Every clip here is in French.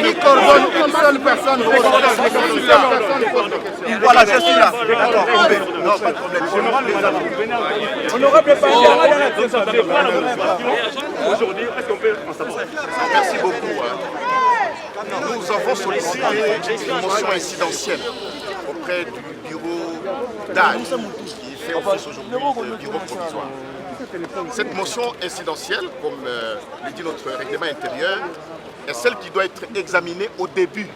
Qui coordonne une seule personne. Voilà, je suis là. D'accord, non, pas de problème. Honorable Aujourd'hui, est-ce qu'on peut en savoir? Merci beaucoup. Nous avons sollicité une motion incidentielle auprès du bureau d'âge qui fait office aujourd'hui de bureau provisoire. Cette motion incidentielle, comme le dit notre règlement intérieur, est celle qui doit être examinée au début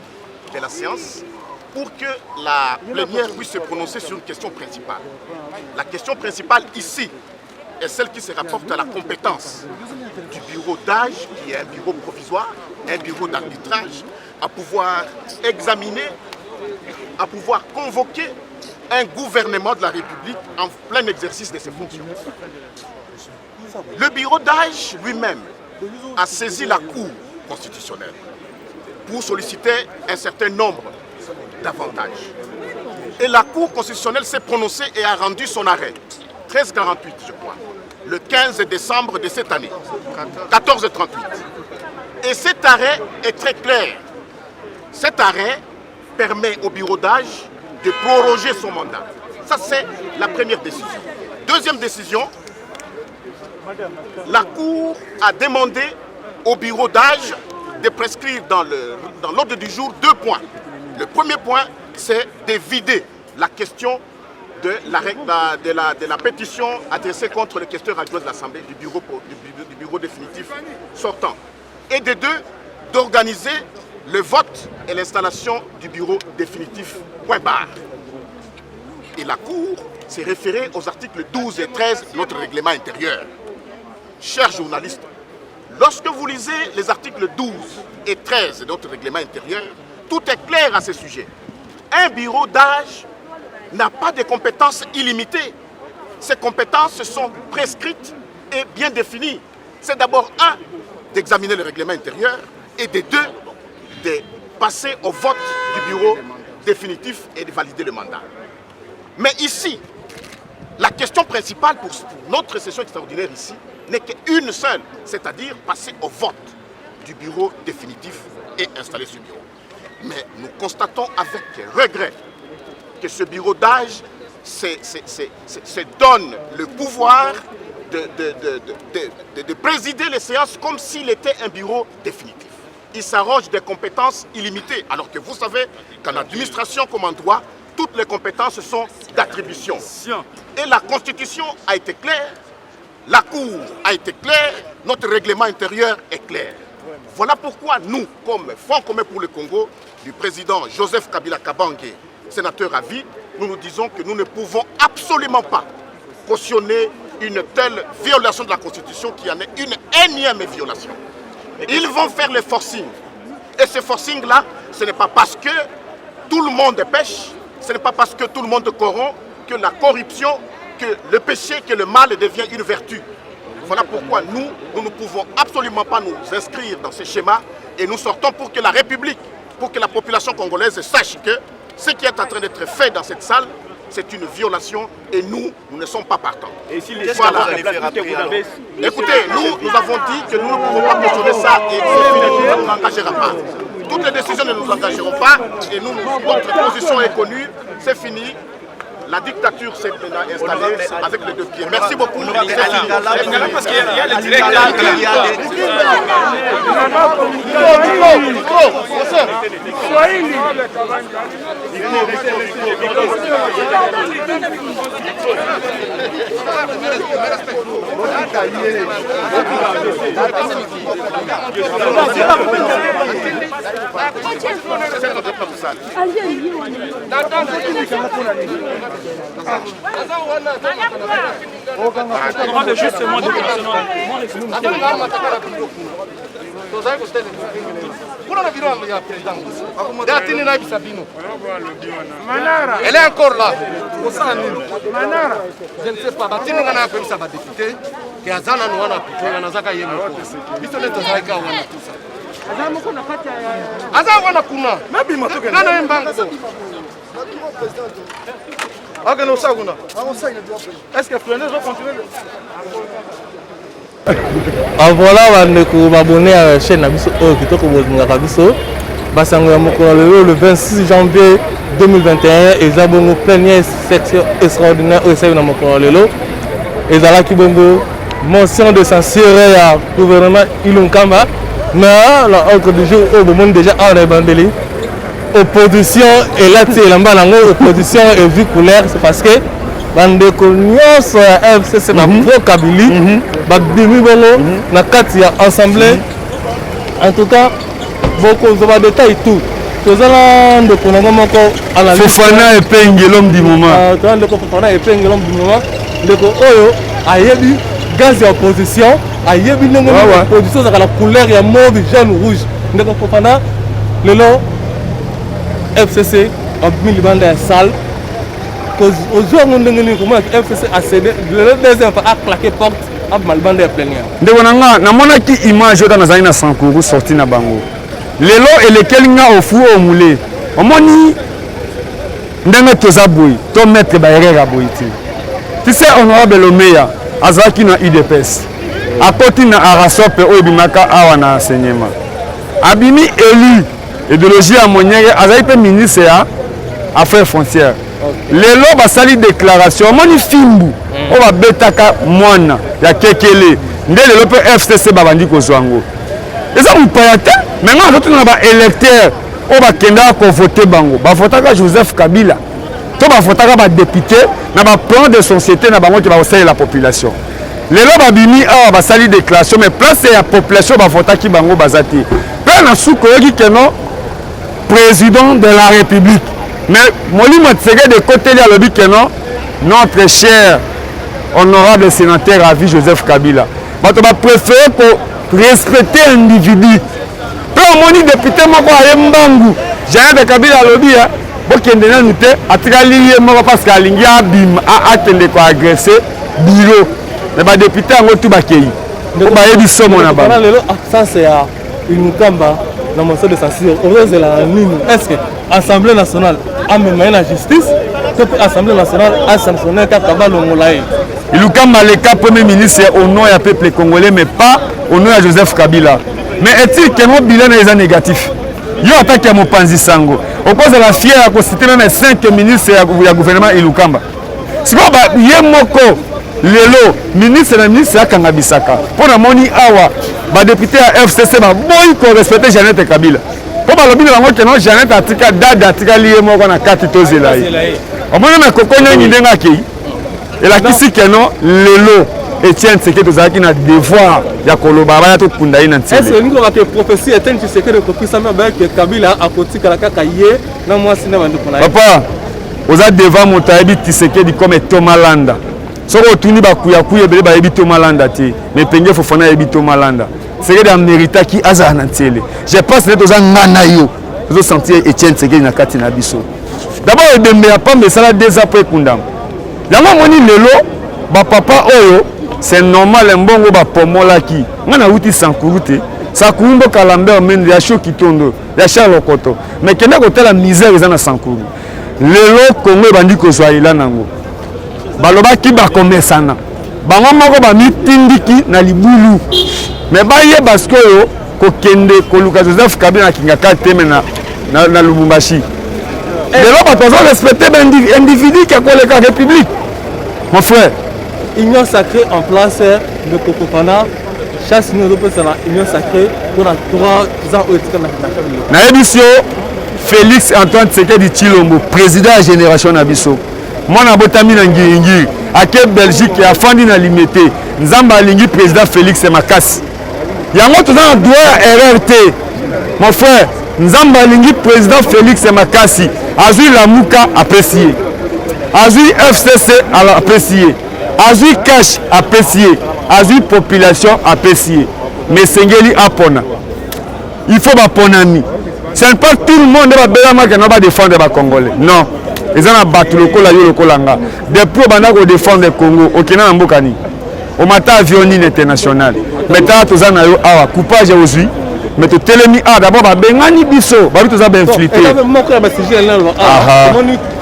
de la séance pour que la plénière puisse se prononcer sur une question principale. La question principale ici est celle qui se rapporte à la compétence du bureau d'âge, qui est un bureau provisoire, un bureau d'arbitrage, à pouvoir examiner, à pouvoir convoquer un gouvernement de la République en plein exercice de ses fonctions. Le bureau d'âge lui-même a saisi la Cour constitutionnelle pour solliciter un certain nombre d'avantages. Et la Cour constitutionnelle s'est prononcée et a rendu son arrêt, 1348 je crois, le 15 décembre de cette année, 1438. Et cet arrêt est très clair. Cet arrêt permet au bureau d'âge de proroger son mandat. Ça, c'est la première décision. Deuxième décision, la Cour a demandé au bureau d'âge de prescrire dans l'ordre du jour 2 points. Le premier point, c'est de vider la question de la pétition adressée contre le questeur adjoint de l'Assemblée du bureau définitif sortant. Et de deux, d'organiser le vote et l'installation du bureau définitif, point barre. Et la Cour s'est référée aux articles 12 et 13 de notre règlement intérieur. Chers journalistes, lorsque vous lisez les articles 12 et 13 de notre règlement intérieur, tout est clair à ce sujet. Un bureau d'âge n'a pas de compétences illimitées. Ces compétences sont prescrites et bien définies. C'est d'abord un, d'examiner le règlement intérieur et de deux, de passer au vote du bureau définitif et de valider le mandat. Mais ici, la question principale pour notre session extraordinaire ici n'est qu'une seule, c'est-à-dire passer au vote du bureau définitif et installer ce bureau. Mais nous constatons avec regret que ce bureau d'âge se donne le pouvoir de présider les séances comme s'il était un bureau définitif. Il s'arroge des compétences illimitées, alors que vous savez qu'en administration comme en droit, toutes les compétences sont d'attribution. Et la Constitution a été claire, la Cour a été claire, notre règlement intérieur est clair. Voilà pourquoi nous, comme Front commun pour le Congo, du président Joseph Kabila Kabange, sénateur à vie, nous nous disons que nous ne pouvons absolument pas cautionner une telle violation de la Constitution qui en est une énième violation. Ils vont faire le forcing. Et ce forcing-là, ce n'est pas parce que tout le monde pêche, ce n'est pas parce que tout le monde corrompt, que la corruption, que le péché, que le mal devient une vertu. Voilà pourquoi nous ne pouvons absolument pas nous inscrire dans ce schéma et nous sortons pour que la République, pour que la population congolaise sache que ce qui est en train d'être fait dans cette salle, c'est une violation et nous ne sommes pas partants. Et si les voilà. Écoutez, nous avons dit que nous ne pouvons pas cautionner ça et ça ne nous engagera pas. Toutes les décisions ne nous engageront pas et notre position est connue, c'est fini. La dictature s'est installée avec les deux pieds. Merci beaucoup. Parce qu'il y a le direct. Elle est encore là. Je ne sais pas. Député qui a zana nous wana pitona nazaka yemo. Biso leto zaika wana tusa. Aza wana kuna. Nabi matoke. Nana mbango. Est-ce que Frenez va continuer? Voilà, on abonné à la chaîne Nabiso Kitoko Bozingabiso. Basango le 26 janvier 2021 et Zabongo plénière section extraordinaire au sein de Mokolelo. Et Zala Kibongo mention de censure à gouvernement Ilunkamba. Mais l'autre du jour au moment déjà en Ebandeli. Opposition et là tu es là-bas opposition et vue couleur c'est parce que bande coloniaux FCC na pro Kabili babimi bongo na kati ya assemblée en tout cas beaucoup de détails tout tozala ndeko na moko analyse Fofana epenge l'homme du moment to ndeko Fofana epenge l'homme du moment ndeko oyo ayebi gaz ya opposition ayebi ndenge opposition za la couleur ya mauve jaune rouge ndeko Fofana lelo FCC a mis le banc de la salle. Aujourd'hui, on a FCC a cédé. Le deuxième fois a claqué porte à mal banc de la plénière. Na mona ki image dans na Sankuru sorti na bango. Lelo et lequel nga au fou au moulé. Omoni ndenge tozaboui, to mettre ba erreur boiti. Tu sais honorable Lomeya azaki na IDPS. A côté na Arasope o bimaka awa na enseignement. Abimi élu idéologie à Monière, Azaïpe ministre à Affaires frontières. Lelo basali déclaration, moni fimbu, on va betaka moana, ya kekele, nde lelo pe FCC babandi kozwango. Et ça vous payate, maintenant on a ba électeur, on va kenda ko voter bango, ba votaka Joseph Kabila. To ba votaka ba député, na ba plan de société na bango qui va aussi la population. Lelo babimi a basali déclaration, mais place ya population ba votaki bango bazati. Pe na suko yoki keno président de la République. Mais Molimo Tsege de côté de l'obit que non, notre cher honorable sénateur à vie Joseph Kabila. On va préférer pour respecter l'individu. Pour mon député, je Mbangu, j'ai de Kabila lobby, pour qu'il y ait une unité, à Tigali, parce qu'il y a un agressé, bureau. Les députés ont tout baqué. On va y aller. Ça, c'est une camba. Dans mon sens de censure, est-ce que l'Assemblée nationale a mené la justice que l'Assemblée nationale a sanctionné Kakaba Longolaï? Il y a le cas Premier ministre au nom du peuple congolais, mais pas au nom de Joseph Kabila. Mais est-il que mon bilan est négatif? Il y a attaqué à mon Panzi Sango. Au cause de la fière à constituer même 5 ministres du gouvernement Ilukamba. C'est quoi il y a moko lelo ministre na ministre ya Kangabisaka. Pour la moni awa ba député à FCC ba boy ko respecter Jeannette Kabila. Pour ba lobi na bango que non Jeannette atika dada atika lié moko na kati tozela yi. O mona na kokonya ndenga ki. Et la kisi que non lelo Etienne c'est que tozaki na devoir ya koloba ba ya to kunda ina ntele. Est-ce que nous avons que prophétie Etienne tu sais que le prophétie ça ba que Kabila a kotika la kaka yé na mwasi na bandu kona. Papa oza devant motayebi Tshisekedi comme Thomas Landa. Soko tuni ba kuya bele ba ebito malanda ti mais penge Fofana ebito malanda c'est que mérita ki aza na ntele je pense que toza ngana yo tozo sentir Etienne Tshisekedi na kati na biso d'abord ebembe ya pambe sala 2 ans après kundam yango moni lelo ba papa oyo c'est normal mbongo ba pomola ki ngana uti Sankuru te Sankuru mbo Kalambert mende ya Shoki Tondo ya Charles Okoto mais kenda ko tela misère eza na Sankuru lelo Congo bandi ko zoila nango baloba ki ba komesana bango moko ba mitindiki na libulu mais ba ye basko yo ko kende ko Luka Joseph Kabila na kingaka teme na Lubumbashi lelo ba tozo respecter individu qui a koleka république mon frère union sacrée en place de Kokopana chasse nous peut ça union sacrée pour 3 ans au titre na émission Félix Antoine Tshisekedi Tshilombo président de la génération Nabiso. Moi, je suis ngiri à Belgique et à Fandi na limité. Nzamba lingi président Félix Makassi. Yango tout dans droit RRT. Mon frère, Nzamba lingi président Félix Makassi. Azui Lamouka apprécié. Azui FCC apprécié. Azui Cash apprécié. Azui population apprécié. Mais Sengeli apona. Il faut pas ponami. Ce n'est pas tout le monde qui va défendre les Congolais. Non. Ils ont battu le Kola yo le Kolanga. Depuis banda ko défendre le Congo, okina mbokani. Au matin avion international. Maintenant tous en ayo awa coupage aujourd'hui. mais totelemi a d'abord babengani biso babi toza bainfiltré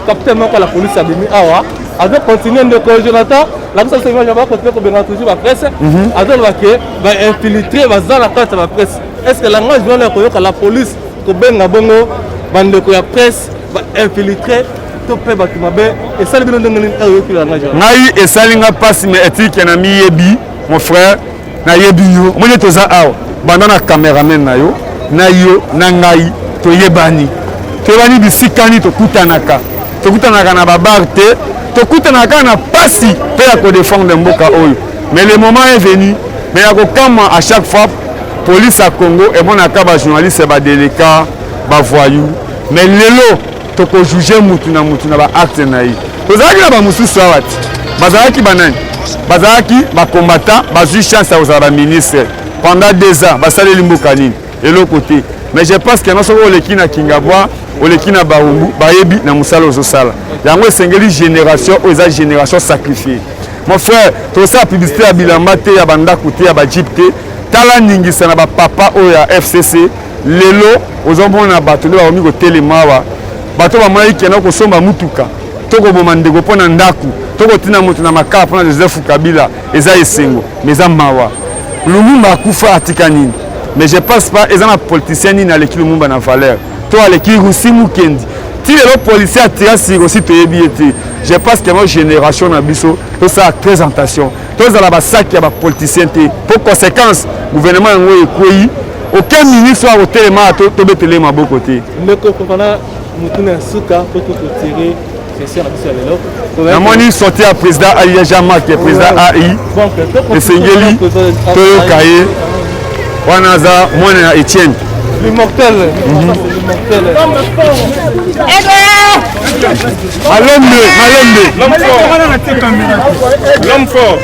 capitaine moko la police abimi awa azo continuer ndeko Jonathan la biso c'est va continuer kobenga toujours la presse azo lobake va infiltrer baza la carte la presse est-ce que langage vient koyoka la police kobenga bongo bandeko ya presse va infiltrer to pe batu mabe et ça bino ndenge nini ayoki langage ngai esalinga pasi mais etiki na miyebi mon frère na yebi yo moni toza awa banda na cameraman na yo na yo na ngai toyebani bisikani tokutanaka na babar te tokutanaka na pasi pe ya kodefendre mboka oyo mais le moment est venu mais ya kokama à chaque fois police à Congo et monaka ba journaliste ba délicat ba voyou mais lelo toko juger mutu na ba acte na yi tozaki na ba mususu awati bazalaki banani bazalaki ba combattant bazui chance aux ba ministre pendant 2 ans basaleli mboka nini elo côté mais je pense que non solo oleki na Kingabwa oleki na Barumbu bayebi na musala ozosala yango esengeli génération oza génération sacrifiée mon frère to ça publicité ya bilamba te ya bandako te ya bajip te tala ningisa na ba papa o ya FCC lelo ozomona bato le baomi ko telemawa bato ba mai kena ko somba mutuka toko boma ndeko pona ndaku toko tina mutu na makapa pona Joseph Kabila eza esengo mais za mawa Lumumba akufa atika nini mais je pense pas ils ont un politicien ni na l'équipe Lumumba na valeur toi l'équipe Russi Mukendi ti le policier attira si aussi to yebieti je pense que ma génération na biso to ça présentation to za la basaki ya ba politicien te pour conséquence gouvernement ngo ekoyi aucun ministre a voté ma to betele maboko te ndeko kokana mutuna suka pour tout tirer c'est ça la biso lelo na moni sorti à président Ali Jama qui est président AI et Sengeli Toyo Kaye Wanaza Mwana Etienne l'immortel l'homme fort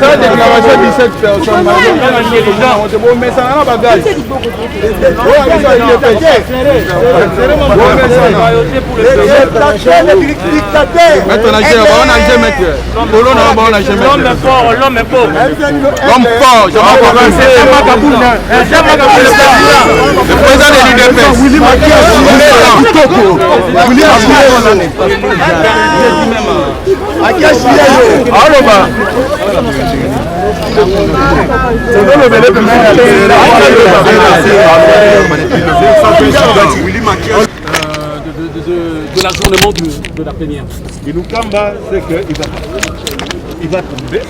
Ça déclaration 17 personnes. Mais ça n'a pas bagage. L'homme fort, je vais commencer. Le président de l'UDPS. De l'ajournement de la plénière. Et Lukamba, c'est qu'il va tomber.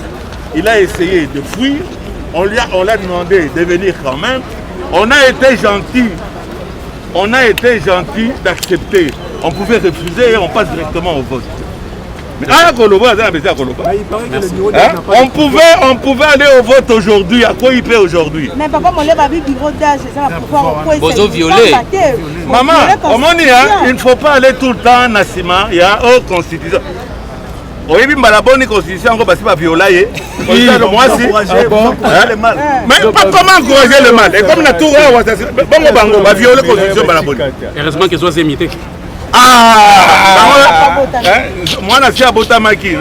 Il a essayé de fuir. On l'a demandé de venir quand même. On a été gentil. On a été gentil d'accepter. On pouvait refuser et on passe directement au vote. On pouvait aller au vote aujourd'hui. À quoi il paie aujourd'hui? Mais papa, mon lèvre a vu bureau d'âge, ça va pouvoir violer. Maman, il ne faut pas aller tout le temps à Nassima. Il y a une constitution. Oui, mais la bonne constitution, on va violer. Moi, si. Mais comment encourager le mal? Et comme la tour, on va violer la constitution. Heureusement qu'ils sont imités. Moi, je suis à Botamaki.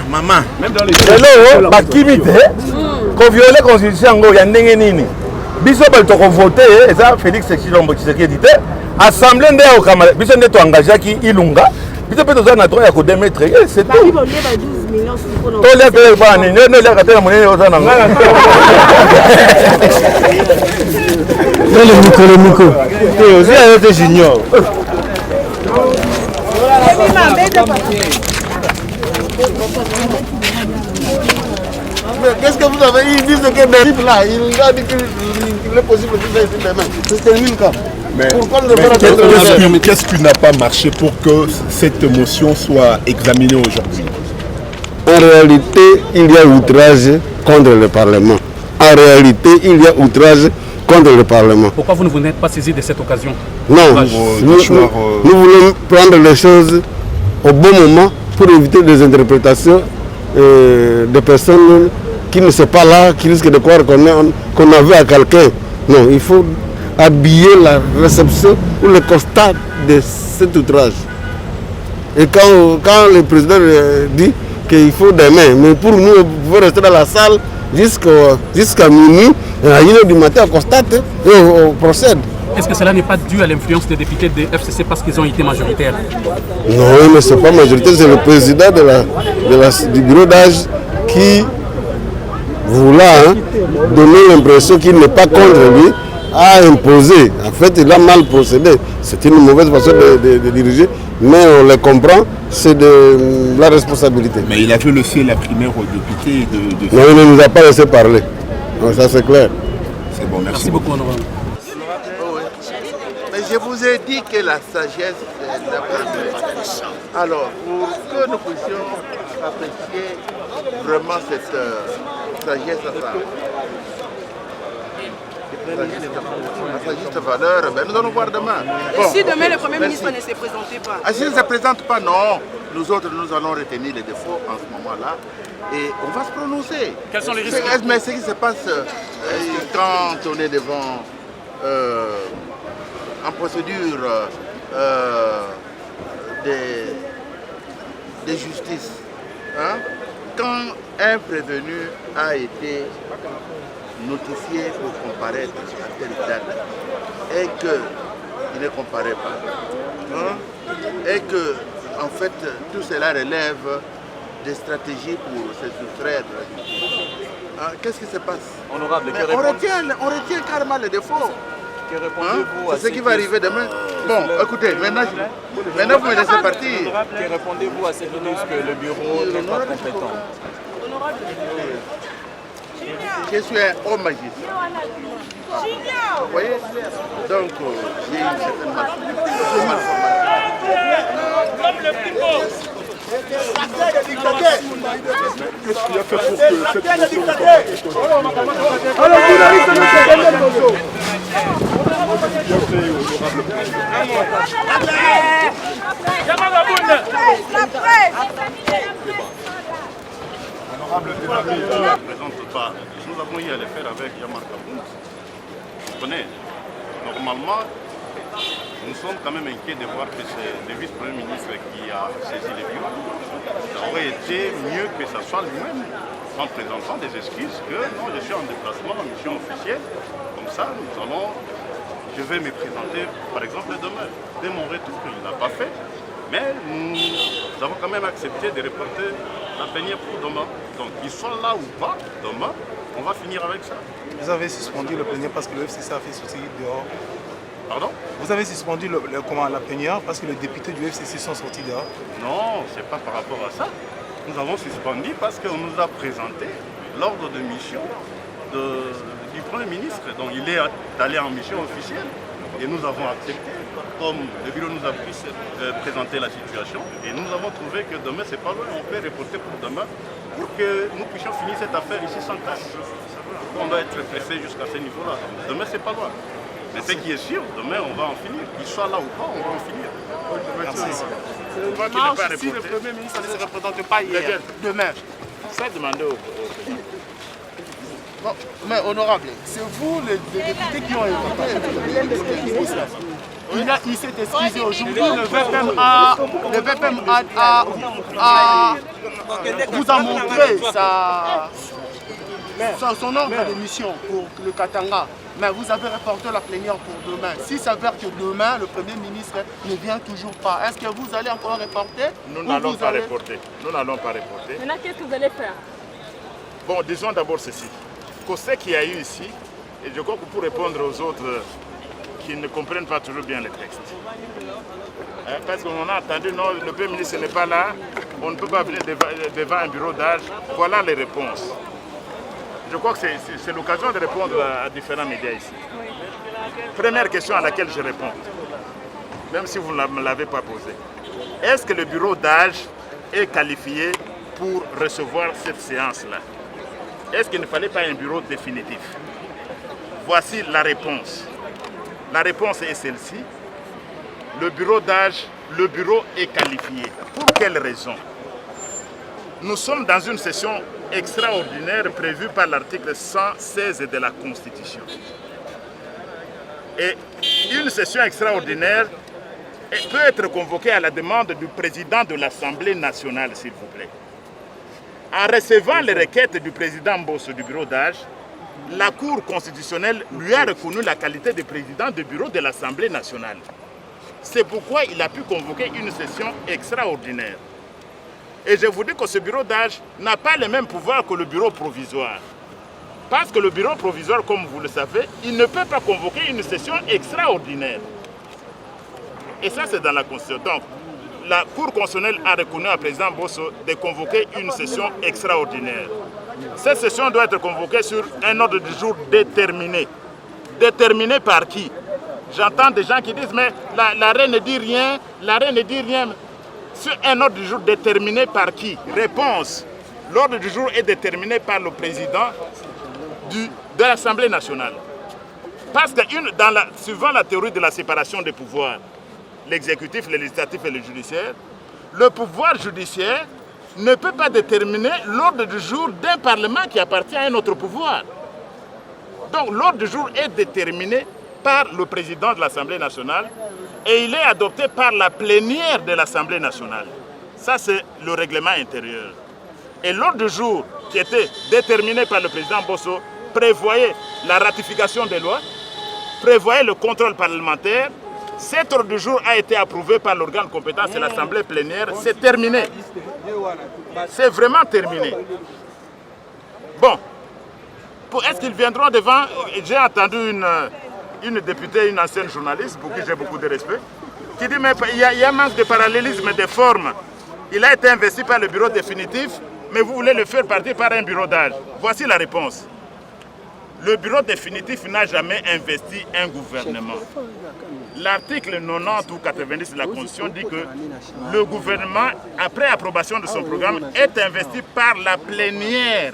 Maman. Hello, bakimite. Ko violer la constitution ngo ya ndenge nini? Biso ba to voter et ça Félix Tshisekedi Tshisekedi dit assemblée ndé au Kamala. Biso ndé to engagé ki Ilunga. Biso pe to za na droit ya ko démettre. C'est tout. To le pe ba ni ne le ka tena monene oza na ngo. Le micro. Et aussi avec des juniors. Qu'est-ce que vous avez? Ils disent que des là, il a dit qu'il est possible de faire ici demain. C'est terminé quand? Qu'est-ce qui n'a pas marché pour que cette motion soit examinée aujourd'hui? En réalité, il y a outrage contre le Parlement. En réalité, il y a outrage contre le Parlement. Pourquoi vous ne vous n'êtes pas saisi de cette occasion? Non, nous voulons prendre les choses au bon moment pour éviter des interprétations de personnes qui ne sont pas là, qui risquent de croire qu'on a vu à quelqu'un. Non, il faut habiller la réception ou le constat de cet outrage. Et quand le président dit qu'il faut des mains, mais pour nous, vous pouvez rester dans la salle jusqu'à minuit, à 1h du matin, on constate et on procède. Est-ce que cela n'est pas dû à l'influence des députés de FCC parce qu'ils ont été majoritaires? Non, mais ce n'est pas majoritaire, c'est le président du bureau d'âge qui voulait donner l'impression qu'il n'est pas contre lui, a imposé. En fait, il a mal procédé. C'est une mauvaise façon de diriger, mais on le comprend, c'est de la responsabilité. Mais il a fait le fait la primaire aux députés de... Non, il ne nous a pas laissé parler. Donc, ça, c'est clair. C'est bon, Merci beaucoup, honorable. Mais je vous ai dit que la sagesse est la première. Alors, pour que nous puissions apprécier vraiment cette sagesse à sa juste valeur, ben nous allons voir demain. Bon. Et si demain le Premier ministre ne se présentait pas? Ah, s'il ne se présente pas, non. Nous autres, nous allons retenir les défauts en ce moment-là et on va se prononcer. Quels sont les risques? Mais ce qui se passe quand on est devant en procédure de justice, hein? Quand un prévenu a été notifié pour comparaître à telle date et qu'il ne comparaît pas, hein? Et que en fait tout cela relève des stratégies pour se soustraire de la justice, hein? Qu'est-ce qui se passe? Honorable, on retient carrément les défauts. Que répondez-vous à c'est ce qui va arriver demain. Bon, écoutez, maintenant vous me laissez partir. Que répondez-vous à ceux qui disent que le bureau n'est pas compétent? Je suis un homme magiste. Vous voyez? Donc, j'ai une certaine malformation. Qu'est-ce qu'il a fait pour que cette honorable député ne présente pas. Nous avons eu à le faire avec Yamar Kaboun. Vous connaissez, normalement, nous sommes quand même inquiets de voir que c'est le vice-premier ministre qui a saisi les bureaux. Ça aurait été mieux que ce soit lui-même, en présentant des excuses que non, je suis en déplacement, en mission officielle. Comme ça, je vais me présenter, par exemple, demain. Dès mon retour, il ne l'a pas fait. Mais nous avons quand même accepté de reporter la plénière pour demain. Donc, qu'ils soient là ou pas, demain, on va finir avec ça. Vous avez suspendu le plénière parce que le FCC a fait sortir dehors. Pardon? Vous avez suspendu la plénière parce que les députés du FCC sont sortis dehors? Non, ce n'est pas par rapport à ça. Nous avons suspendu parce qu'on nous a présenté l'ordre de mission du Premier ministre. Donc, il est allé en mission officielle et nous avons accepté. Comme le bureau nous a présenté la situation et nous avons trouvé que demain c'est pas loin, on peut reporter pour demain pour que nous puissions finir cette affaire ici sans casse. On doit être pressé jusqu'à ce niveau-là. Demain c'est pas loin. Mais ce qui est sûr, demain on va en finir. Qu'il soit là ou pas, on va en finir. Merci. Si le Premier ministre ne se représente pas hier, demain, ça demandé au bon, mais honorable, c'est vous les députés qui ont évoqué. Il s'est excusé aujourd'hui. Le VPM vous a montré son ordre de mission pour le Katanga. Mais vous avez reporté la plénière pour demain. S'il s'avère que demain, le Premier ministre ne vient toujours pas, est-ce que vous allez encore reporter? Nous n'allons pas reporter. Nous n'allons pas reporter. Maintenant, qu'est-ce que vous allez faire? Bon, disons d'abord ceci. Ce qu'il y a eu ici, et je crois que pour répondre aux autres qui ne comprennent pas toujours bien les textes. Parce qu'on a entendu, non, le Premier ministre n'est pas là, on ne peut pas venir devant un bureau d'âge. Voilà les réponses. Je crois que c'est l'occasion de répondre à différents médias ici. Première question à laquelle je réponds, même si vous ne me l'avez pas posée. Est-ce que le bureau d'âge est qualifié pour recevoir cette séance-là? Est-ce qu'il ne fallait pas un bureau définitif? Voici la réponse. La réponse est celle-ci. Le bureau d'âge, le bureau est qualifié. Pour quelle raison? Nous sommes dans une session extraordinaire prévue par l'article 116 de la Constitution. Et une session extraordinaire peut être convoquée à la demande du président de l'Assemblée nationale, s'il vous plaît. En recevant les requêtes du président Mbosso du bureau d'âge, la Cour constitutionnelle lui a reconnu la qualité de président du bureau de l'Assemblée nationale. C'est pourquoi il a pu convoquer une session extraordinaire. Et je vous dis que ce bureau d'âge n'a pas le même pouvoir que le bureau provisoire. Parce que le bureau provisoire, comme vous le savez, il ne peut pas convoquer une session extraordinaire. Et ça, c'est dans la Constitution. Donc, la Cour constitutionnelle a reconnu au président Mbosso de convoquer une session extraordinaire. Cette session doit être convoquée sur un ordre du jour déterminé. Déterminé par qui? J'entends des gens qui disent, mais la reine ne dit rien, la reine ne dit rien. Sur un ordre du jour déterminé par qui? Réponse. L'ordre du jour est déterminé par le président de l'Assemblée nationale. Parce que suivant la théorie de la séparation des pouvoirs, l'exécutif, le législatif et le judiciaire, le pouvoir judiciaire ne peut pas déterminer l'ordre du jour d'un parlement qui appartient à un autre pouvoir. Donc l'ordre du jour est déterminé par le président de l'Assemblée nationale et il est adopté par la plénière de l'Assemblée nationale. Ça, c'est le règlement intérieur. Et l'ordre du jour qui était déterminé par le président Mbosso prévoyait la ratification des lois, prévoyait le contrôle parlementaire. Cet ordre du jour a été approuvé par l'organe compétent, c'est l'Assemblée plénière. C'est terminé. C'est vraiment terminé. Bon. Est-ce qu'ils viendront devant? J'ai entendu une députée, une ancienne journaliste, pour qui j'ai beaucoup de respect, qui dit mais il y a un manque de parallélisme des formes. Il a été investi par le bureau définitif, mais vous voulez le faire partir par un bureau d'âge. Voici la réponse. Le bureau définitif n'a jamais investi un gouvernement. L'article 90 ou 90 de la Constitution dit que le gouvernement, après approbation de son programme, est investi par la plénière.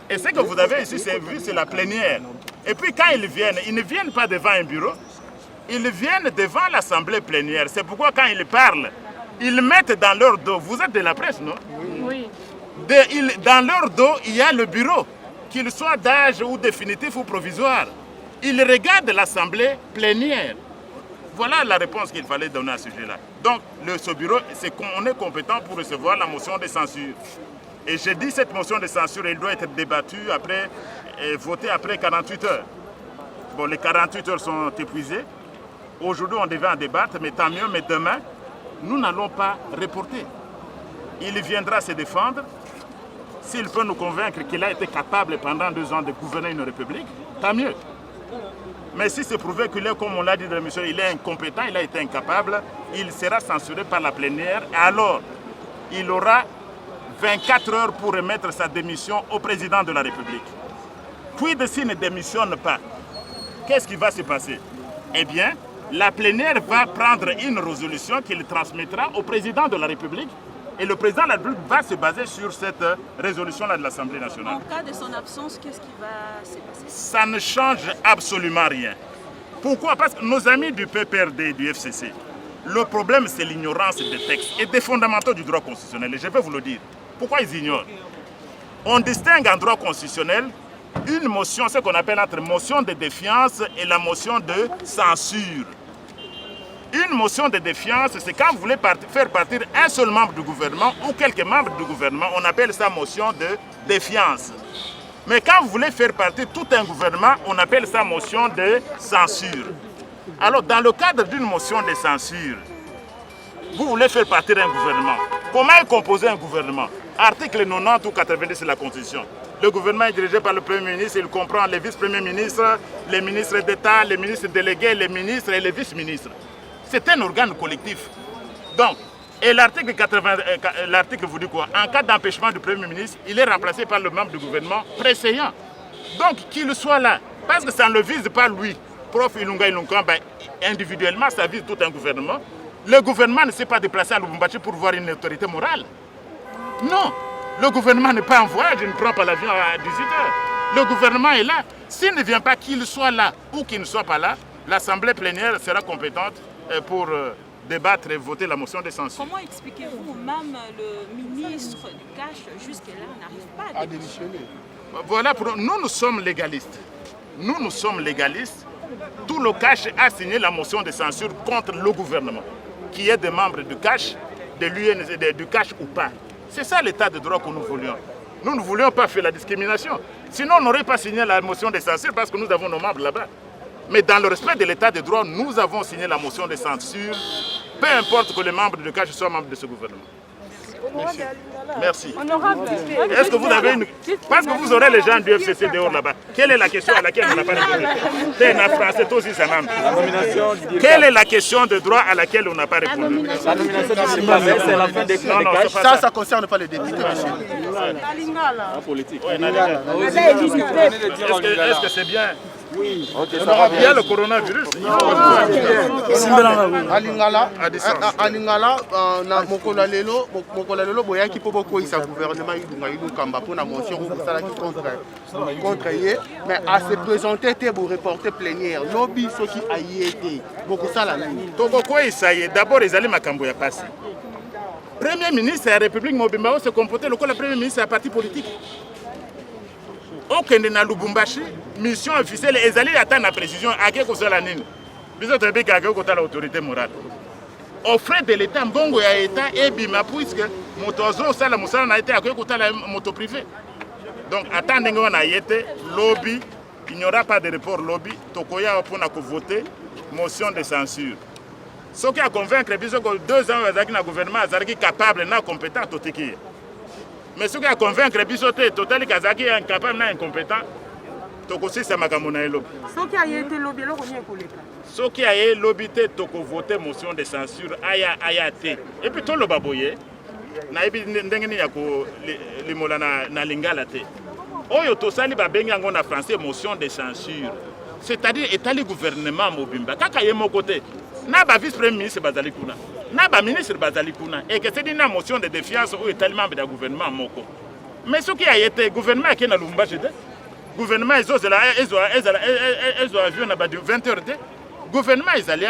Et ce que vous avez ici, c'est la plénière. Et puis quand ils ne viennent pas devant un bureau, ils viennent devant l'Assemblée plénière. C'est pourquoi quand ils parlent, ils mettent dans leur dos, vous êtes de la presse, non? Oui. Dans leur dos, il y a le bureau, qu'il soit d'âge ou définitif ou provisoire. Ils regardent l'Assemblée plénière. Voilà la réponse qu'il fallait donner à ce sujet-là. Donc, ce bureau, on est compétent pour recevoir la motion de censure. Et j'ai dit cette motion de censure, elle doit être débattue après, et votée après 48 heures. Bon, les 48 heures sont épuisées. Aujourd'hui, on devait en débattre, mais tant mieux, mais demain, nous n'allons pas reporter. Il viendra se défendre. S'il peut nous convaincre qu'il a été capable pendant 2 ans de gouverner une république, tant mieux. Mais si c'est prouvé qu'il est, comme on l'a dit de monsieur, il est incompétent, il a été incapable, il sera censuré par la plénière. Alors, il aura 24 heures pour remettre sa démission au président de la République. Puis, s'il ne démissionne pas, qu'est-ce qui va se passer? Eh bien, la plénière va prendre une résolution qu'il transmettra au président de la République. Et le président de la République va se baser sur cette résolution-là de l'Assemblée nationale. En cas de son absence, qu'est-ce qui va se passer? Ça ne change absolument rien. Pourquoi? Parce que nos amis du PPRD et du FCC, le problème c'est l'ignorance des textes et des fondamentaux du droit constitutionnel. Et je vais vous le dire. Pourquoi ils ignorent? On distingue en droit constitutionnel une motion, ce qu'on appelle entre motion de défiance et la motion de censure. Une motion de défiance, c'est quand vous voulez faire partir un seul membre du gouvernement ou quelques membres du gouvernement, on appelle ça motion de défiance. Mais quand vous voulez faire partir tout un gouvernement, on appelle ça motion de censure. Alors, dans le cadre d'une motion de censure, vous voulez faire partir un gouvernement. Comment est composé un gouvernement? Article 90 ou 90 de la Constitution. Le gouvernement est dirigé par le Premier ministre, il comprend les vice-premiers ministres, les ministres d'État, les ministres délégués, les ministres et les vice-ministres. C'est un organe collectif. Donc, et l'article vous dit quoi? En cas d'empêchement du Premier ministre, il est remplacé par le membre du gouvernement précédent. Donc, qu'il soit là, parce que ça ne le vise pas lui, Prof Ilunga Ilunga, ben, individuellement, ça vise tout un gouvernement. Le gouvernement ne s'est pas déplacé à Lubumbashi pour voir une autorité morale. Non, le gouvernement n'est pas en voyage, il ne prend pas l'avion à 18h. Le gouvernement est là. S'il ne vient pas, qu'il soit là ou qu'il ne soit pas là, l'Assemblée plénière sera compétente pour débattre et voter la motion de censure. Comment expliquez-vous, même le ministre du Cash, jusque-là, n'arrive pas à démissionner? Voilà, nous sommes légalistes. Nous sommes légalistes. Tout le Cash a signé la motion de censure contre le gouvernement, qui est des membres du Cash, de l'UNC, du Cash ou pas. C'est ça l'état de droit que nous voulions. Nous ne voulions pas faire la discrimination. Sinon, on n'aurait pas signé la motion de censure parce que nous avons nos membres là-bas. Mais dans le respect de l'état de droit, nous avons signé la motion de censure, peu importe que les membres du Cash soient membres de ce gouvernement. Merci. Est-ce que vous avez une... Parce que vous aurez les gens du FCC dehors là-bas. Quelle est la question à laquelle on n'a pas répondu? Quelle est la question de droit à laquelle on n'a pas répondu? La nomination du c'est la fin des Cash. Ça ne concerne pas les députés, monsieur. La politique. Est-ce que c'est bien? Oui. On aura bien le coronavirus. Alingala, na mokola lelo boyaki po bokoisa gouvernement yunga kamba pour la motion contre ye, mais à se présenter te bo reporter plénière lobby soki ayete beaucoup ça la nini. Toko koisa ye d'abord ezali makambo ya passé. Premier ministre de la République Mobimba se comportait le premier ministre de la parti politique. Okende na Lubumbashi, mission officielle ezali ata na précision ake kosala nini. Biso toyebi kaka okotala autorité morale. Au frais de l'État, mbongo ya État ebima puisque moto azosala mosala na État akoki kotala moto privé. Donc attendez on a yete lobby, il n'y aura pas de report lobby, tokoya pour na voter motion de censure. Ce qui a convaincre biso que 2 ans azaki na gouvernement azaki capable na compétent totiki. Mais ce qui a convaincre Bisoté, Total Kazaki est incapable, n'est incompétent. Tokosi Samakamona et lobby. Ce qui a été lobby, ce qui a été lobby, Toko voté motion de censure, ayate. Et puis tout le baboye, Naibi Ndengeni Yako, Limola na Lingala. Oyo Tosali Babengi en français motion de censure. C'est-à-dire, état le gouvernement Mobimba. Kaka yé mon côté. Naba vice-premier ministre Bazalikuna. Naba ministre Bazalikuna. Et que c'est une motion de défiance ou état membre du gouvernement Moko. Mais ce qui a été, le gouvernement qui est dans Lumbashi, le gouvernement ils ont vu 20h. Le gouvernement ils allaient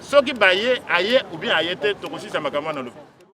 ce qui baillé, aïe ou bien aïe, tout aussi ça m'a